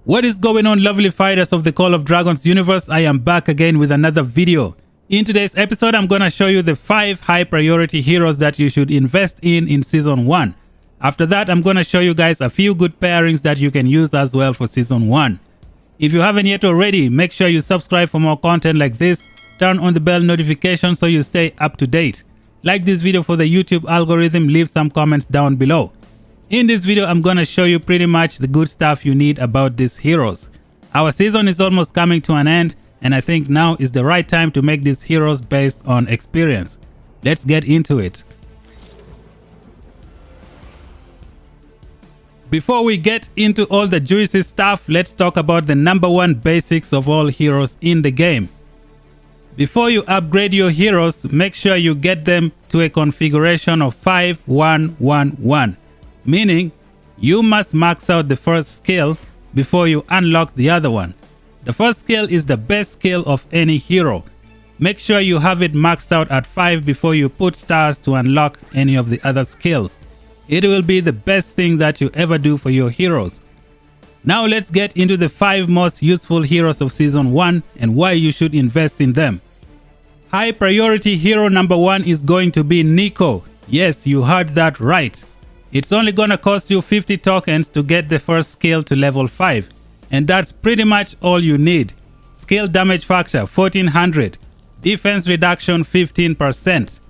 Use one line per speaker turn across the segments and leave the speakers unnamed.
What is going on, lovely fighters of the Call of Dragons universe? I am back again with another video. In today's episode, I'm gonna show you the 5 high priority heroes that you should invest in Season 1. After that, I'm gonna show you guys a few good pairings that you can use as well for Season 1. If you haven't yet already, make sure you subscribe for more content like this. Turn on the bell notification so you stay up to date. Like this video for the YouTube algorithm, leave some comments down below. In this video, I'm gonna show you pretty much the good stuff you need about these heroes. Our season is almost coming to an end, and I think now is the right time to make these heroes based on experience. Let's get into it. Before we get into all the juicy stuff, let's talk about the #1 basics of all heroes in the game. Before you upgrade your heroes, make sure you get them to a configuration of 5-1-1-1. Meaning, you must max out the first skill before you unlock the other one. The first skill is the best skill of any hero. Make sure you have it maxed out at 5 before you put stars to unlock any of the other skills. It will be the best thing that you ever do for your heroes. Now let's get into the 5 most useful heroes of Season 1 and why you should invest in them. High priority hero #1 is going to be Nico. Yes, you heard that right. It's only gonna cost you 50 tokens to get the first skill to level 5. And that's pretty much all you need. Skill damage factor 1400. Defense reduction 15%.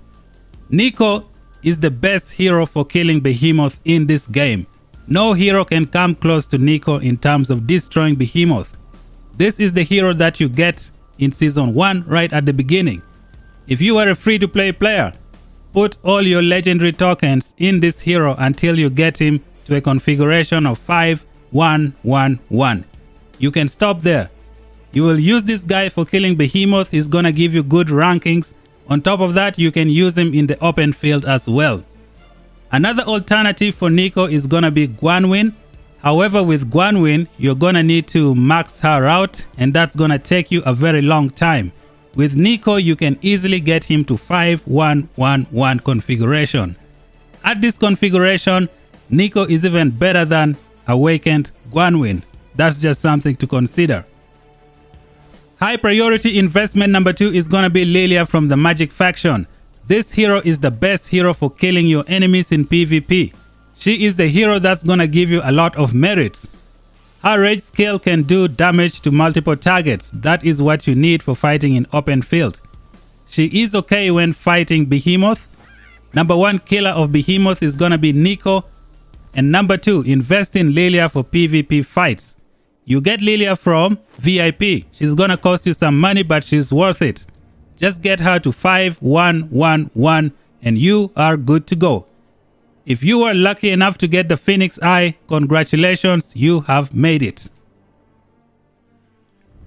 Nico is the best hero for killing Behemoth in this game. No hero can come close to Nico in terms of destroying Behemoth. This is the hero that you get in Season 1 right at the beginning. If you are a free-to-play player, put all your legendary tokens in this hero until you get him to a configuration of 5-1-1-1. You can stop there. You will use this guy for killing Behemoth. He's gonna give you good rankings. On top of that, you can use him in the open field as well. Another alternative for Nico is gonna be Gwanwyn. However, with Gwanwyn, you're gonna need to max her out, and that's gonna take you a very long time. With Nico, you can easily get him to 5-1-1-1 configuration. At this configuration, Nico is even better than Awakened Gwanwyn. That's just something to consider. High priority investment #2 is gonna be Lilia from the Magic faction. This hero is the best hero for killing your enemies in PvP. She is the hero that's gonna give you a lot of merits. Her rage skill can do damage to multiple targets. That is what you need for fighting in open field. She is okay when fighting Behemoth. #1 killer of Behemoth is gonna be Nico. And #2, invest in Lilia for PvP fights. You get Lilia from VIP. She's gonna cost you some money, but she's worth it. Just get her to 5-1-1-1 and you are good to go. If you were lucky enough to get the Phoenix Eye, congratulations, you have made it.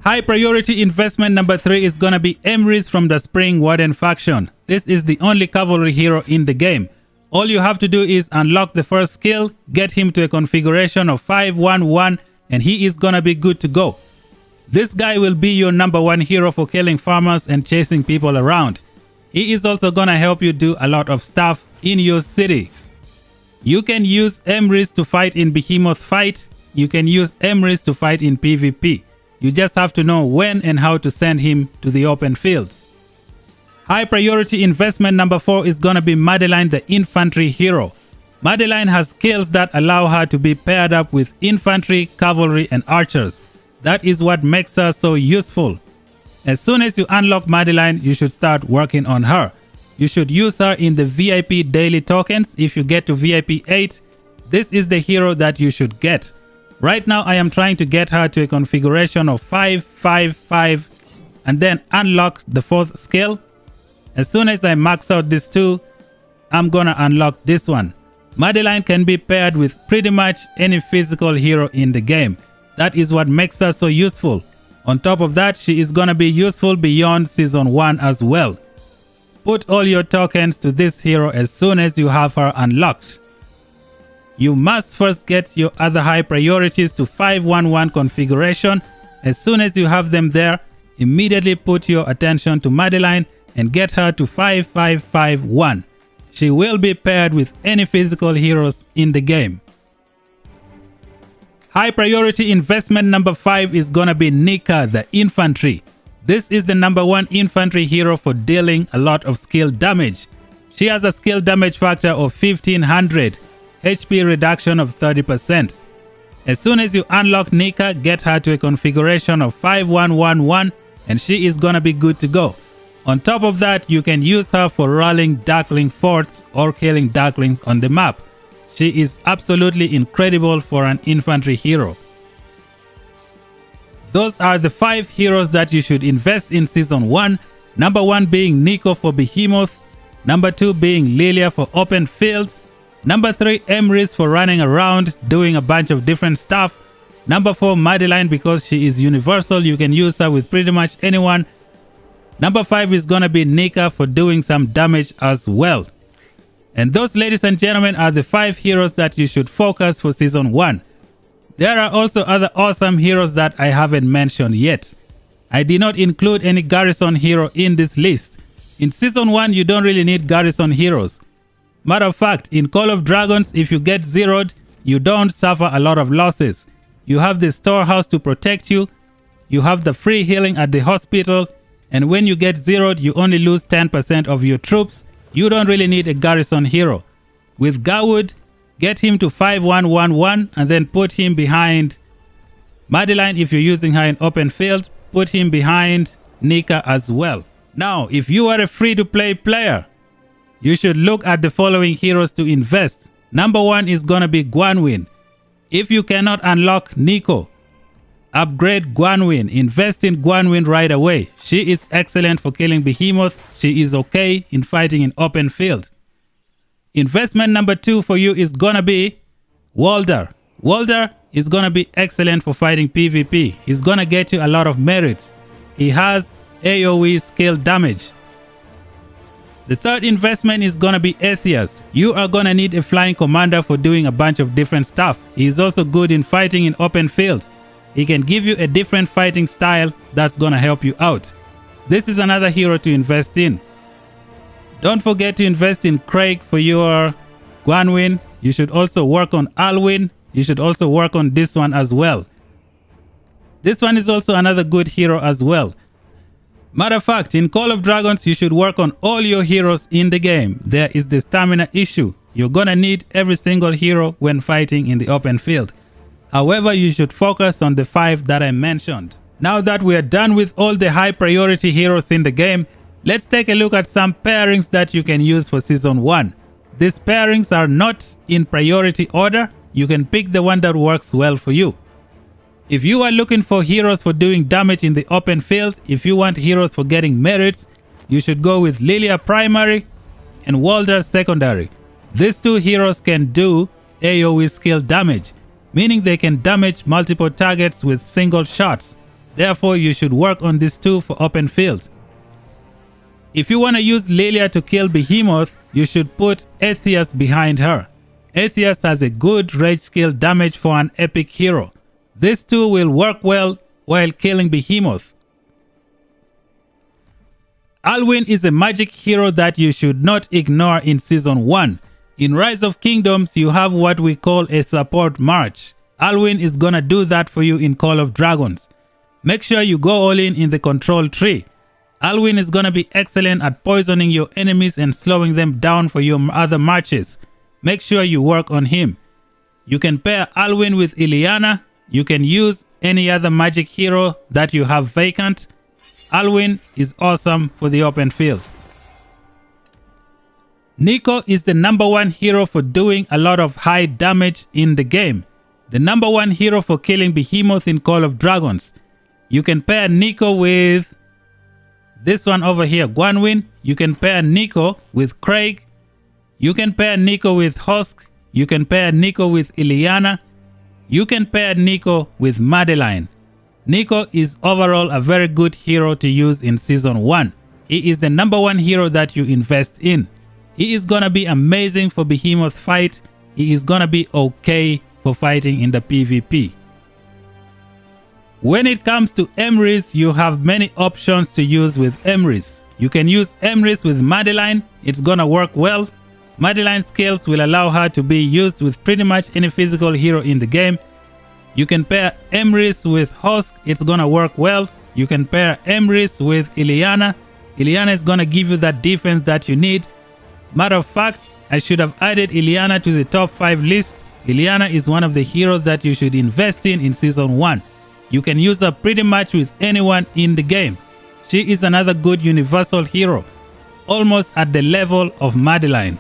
High priority investment #3 is gonna be Emrys from the Spring Warden faction. This is the only cavalry hero in the game. All you have to do is unlock the first skill, get him to a configuration of 5-1-1, and he is gonna be good to go. This guy will be your #1 hero for killing farmers and chasing people around. He is also gonna help you do a lot of stuff in your city. You can use Emrys to fight in Behemoth fight. You can use Emrys to fight in PvP. You just have to know when and how to send him to the open field. High priority investment #4 is gonna be Madeline, the infantry hero. Madeline has skills that allow her to be paired up with infantry, cavalry, and archers. That is what makes her so useful. As soon as you unlock Madeline, you should start working on her. You should use her in the VIP daily tokens. If you get to VIP 8, this is the hero that you should get. Right now, I am trying to get her to a configuration of 5-5-5 and then unlock the 4th skill. As soon as I max out these 2, I'm gonna unlock this one. Madeline can be paired with pretty much any physical hero in the game. That is what makes her so useful. On top of that, she is gonna be useful beyond Season 1 as well. Put all your tokens to this hero as soon as you have her unlocked. You must first get your other high priorities to 5-1-1 configuration. As soon as you have them there, immediately put your attention to Madeline and get her to 5-5-5-1. She will be paired with any physical heroes in the game. High priority investment number 5 is gonna be Nika, the infantry. This is the number 1 infantry hero for dealing a lot of skill damage. She has a skill damage factor of 1500, HP reduction of 30%. As soon as you unlock Nika, get her to a configuration of 5111 and she is gonna be good to go. On top of that, you can use her for rolling Darkling forts or killing Darklings on the map. She is absolutely incredible for an infantry hero. Those are the 5 heroes that you should invest in Season 1. Number 1 being Nico for Behemoth. Number 2 being Lilia for open field. Number 3 Emrys for running around doing a bunch of different stuff. Number 4 Madeline because she is universal. You can use her with pretty much anyone. Number 5 is gonna be Nika for doing some damage as well. And those, ladies and gentlemen, are the 5 heroes that you should focus for Season 1. There are also other awesome heroes that I haven't mentioned yet. I did not include any garrison hero in this list. In Season 1, you don't really need garrison heroes. Matter of fact, in Call of Dragons, if you get zeroed, you don't suffer a lot of losses. You have the storehouse to protect you, you have the free healing at the hospital, and when you get zeroed, you only lose 10% of your troops. You don't really need a garrison hero. With Garwood, get him to 5111 and then put him behind Madeline if you're using her in open field. Put him behind Nika as well. Now, if you are a free-to-play player, you should look at the following heroes to invest. Number 1 is gonna be Gwanwyn. If you cannot unlock Nico, upgrade Gwanwyn. Invest in Gwanwyn right away. She is excellent for killing Behemoth. She is okay in fighting in open field. Investment number 2 for you is gonna be Walder. Walder is gonna be excellent for fighting PvP. He's gonna get you a lot of merits. He has AoE skill damage. The third investment is gonna be Aethias. You are gonna need a flying commander for doing a bunch of different stuff. He is also good in fighting in open field. He can give you a different fighting style that's gonna help you out. This is another hero to invest in. Don't forget to invest in Craig for your Gwanwyn. You should also work on Alwyn. You should also work on this one as well. This one is also another good hero as well. Matter of fact, in Call of Dragons, you should work on all your heroes in the game. There is the stamina issue. You're gonna need every single hero when fighting in the open field. However, you should focus on the 5 that I mentioned. Now that we are done with all the high priority heroes in the game, let's take a look at some pairings that you can use for Season 1. These pairings are not in priority order. You can pick the one that works well for you. If you are looking for heroes for doing damage in the open field, if you want heroes for getting merits, you should go with Lilia primary and Walder secondary. These 2 heroes can do AoE skill damage, meaning they can damage multiple targets with single shots. Therefore, you should work on these 2 for open field. If you want to use Lilia to kill Behemoth, you should put Aethias behind her. Aethias has a good rage skill damage for an epic hero. These 2 will work well while killing Behemoth. Alwyn is a magic hero that you should not ignore in Season 1. In Rise of Kingdoms, you have what we call a support march. Alwyn is gonna do that for you in Call of Dragons. Make sure you go all in the control tree. Alwyn is gonna be excellent at poisoning your enemies and slowing them down for your other marches. Make sure you work on him. You can pair Alwyn with Ileana. You can use any other magic hero that you have vacant. Alwyn is awesome for the open field. Nico is the number 1 hero for doing a lot of high damage in the game. The number 1 hero for killing Behemoth in Call of Dragons. You can pair Nico with this one over here, Gwanwyn. You can pair Nico with Craig. You can pair Nico with Husk. You can pair Nico with Ileana. You can pair Nico with Madeline. Nico is overall a very good hero to use in Season 1. He is the number 1 hero that you invest in. He is gonna be amazing for Behemoth fight. He is gonna be okay for fighting in the PvP. When it comes to Emrys, you have many options to use with Emrys. You can use Emrys with Madeline. It's gonna work well. Madeline's skills will allow her to be used with pretty much any physical hero in the game. You can pair Tamaris with Husk, it's gonna work well. You can pair Tamaris with Ilyana. Ilyana is gonna give you that defense that you need. Matter of fact, I should have added Ilyana to the top 5 list. Ilyana is one of the heroes that you should invest in Season 1. You can use her pretty much with anyone in the game. She is another good universal hero, almost at the level of Madeline.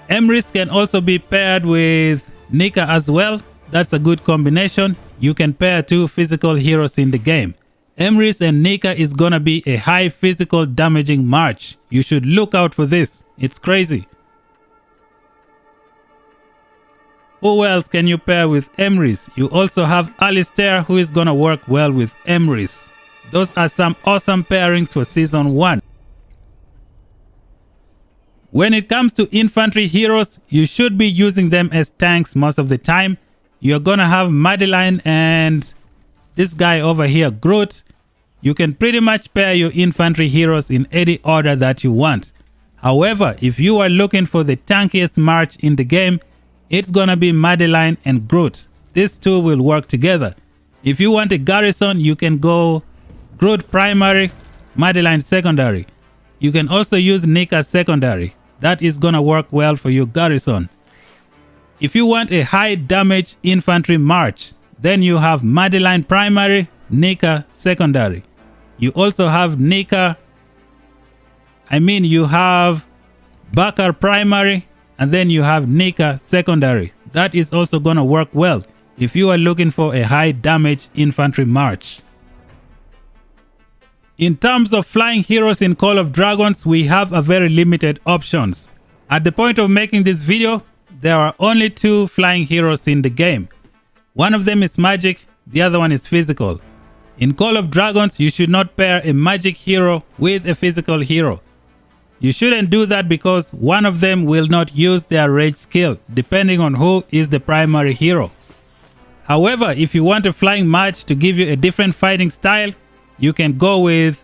Tamaris can also be paired with Nika as well. That's a good combination. You can pair 2 physical heroes in the game. Tamaris and Nika is gonna be a high physical damaging match. You should look out for this. It's crazy. Who else can you pair with Tamaris? You also have Alistair, who is gonna work well with Tamaris. Those are some awesome pairings for Season 1. When it comes to infantry heroes, you should be using them as tanks most of the time. You're gonna have Madeline and this guy over here, Groot. You can pretty much pair your infantry heroes in any order that you want. However, if you are looking for the tankiest march in the game, it's gonna be Madeline and Groot. These two will work together. If you want a garrison, you can go Groot primary, Madeline secondary. You can also use Nika secondary. That is gonna work well for your garrison. If you want a high damage infantry march, then you have Madeline primary, Nika secondary. You also have you have Bakar primary, and then you have Nika secondary. That is also gonna work well if you are looking for a high damage infantry march. In terms of flying heroes in Call of Dragons, we have a very limited options. At the point of making this video, there are only 2 flying heroes in the game. One of them is magic, the other one is physical. In Call of Dragons, you should not pair a magic hero with a physical hero. You shouldn't do that because one of them will not use their rage skill, depending on who is the primary hero. However, if you want a flying mage to give you a different fighting style, you can go with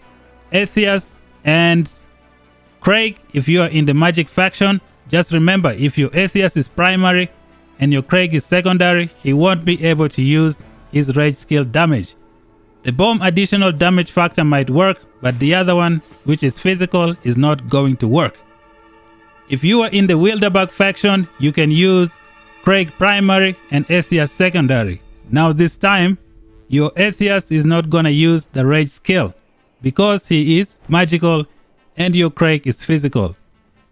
Atheas and Craig if you are in the magic faction. Just remember, if your Atheas is primary and your Craig is secondary, he won't be able to use his rage skill damage. The bomb additional damage factor might work, but the other one, which is physical, is not going to work. If you are in the Wilderbug faction, you can use Craig primary and Atheas secondary. Now this time, your Atheas is not gonna use the rage skill because he is magical and your Craig is physical.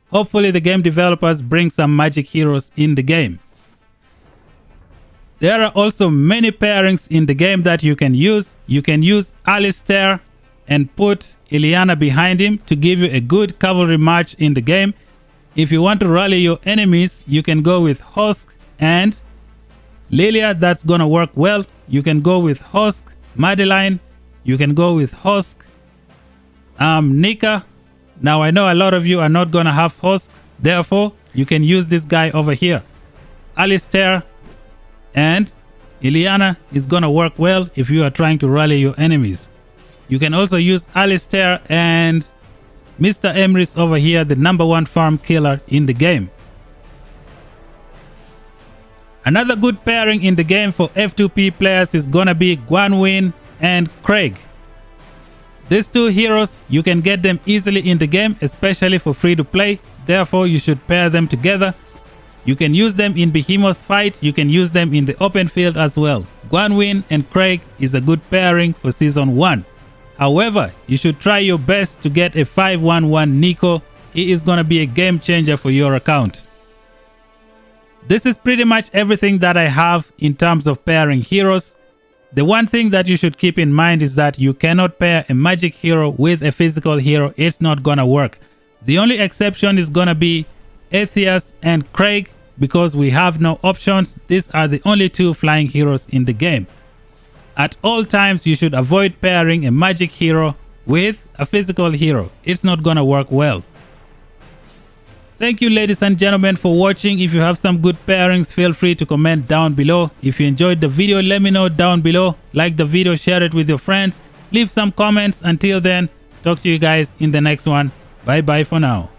Hopefully the game developers bring some magic heroes in the game. There are also many pairings in the game that you can use. You can use Alistair and put Ilyana behind him to give you a good cavalry march in the game. If you want to rally your enemies, you can go with Husk and Lilia. That's gonna work well. You can go with Husk, Madeline. You can go with Husk, Nika. Now I know a lot of you are not gonna have Husk, therefore you can use this guy over here. Alistair and Ilyana is gonna work well if you are trying to rally your enemies. You can also use Alistair and Mr. Tamaris over here, the #1 farm killer in the game. Another good pairing in the game for F2P players is gonna be Gwanwyn and Craig. These 2 heroes, you can get them easily in the game, especially for free to play. Therefore, you should pair them together. You can use them in Behemoth fight. You can use them in the open field as well. Gwanwyn and Craig is a good pairing for Season 1. However, you should try your best to get a 511 Nico. He is gonna be a game changer for your account. This is pretty much everything that I have in terms of pairing heroes. The one thing that you should keep in mind is that you cannot pair a magic hero with a physical hero. It's not gonna work. The only exception is gonna be Atheas and Craig because we have no options. These are the only 2 flying heroes in the game. At all times, you should avoid pairing a magic hero with a physical hero. It's not gonna work well. Thank you, ladies and gentlemen, for watching. If you have some good pairings, feel free to comment down below. If you enjoyed the video, let me know down below. Like the video, share it with your friends, leave some comments. Until then, talk to you guys in the next one. Bye bye for now.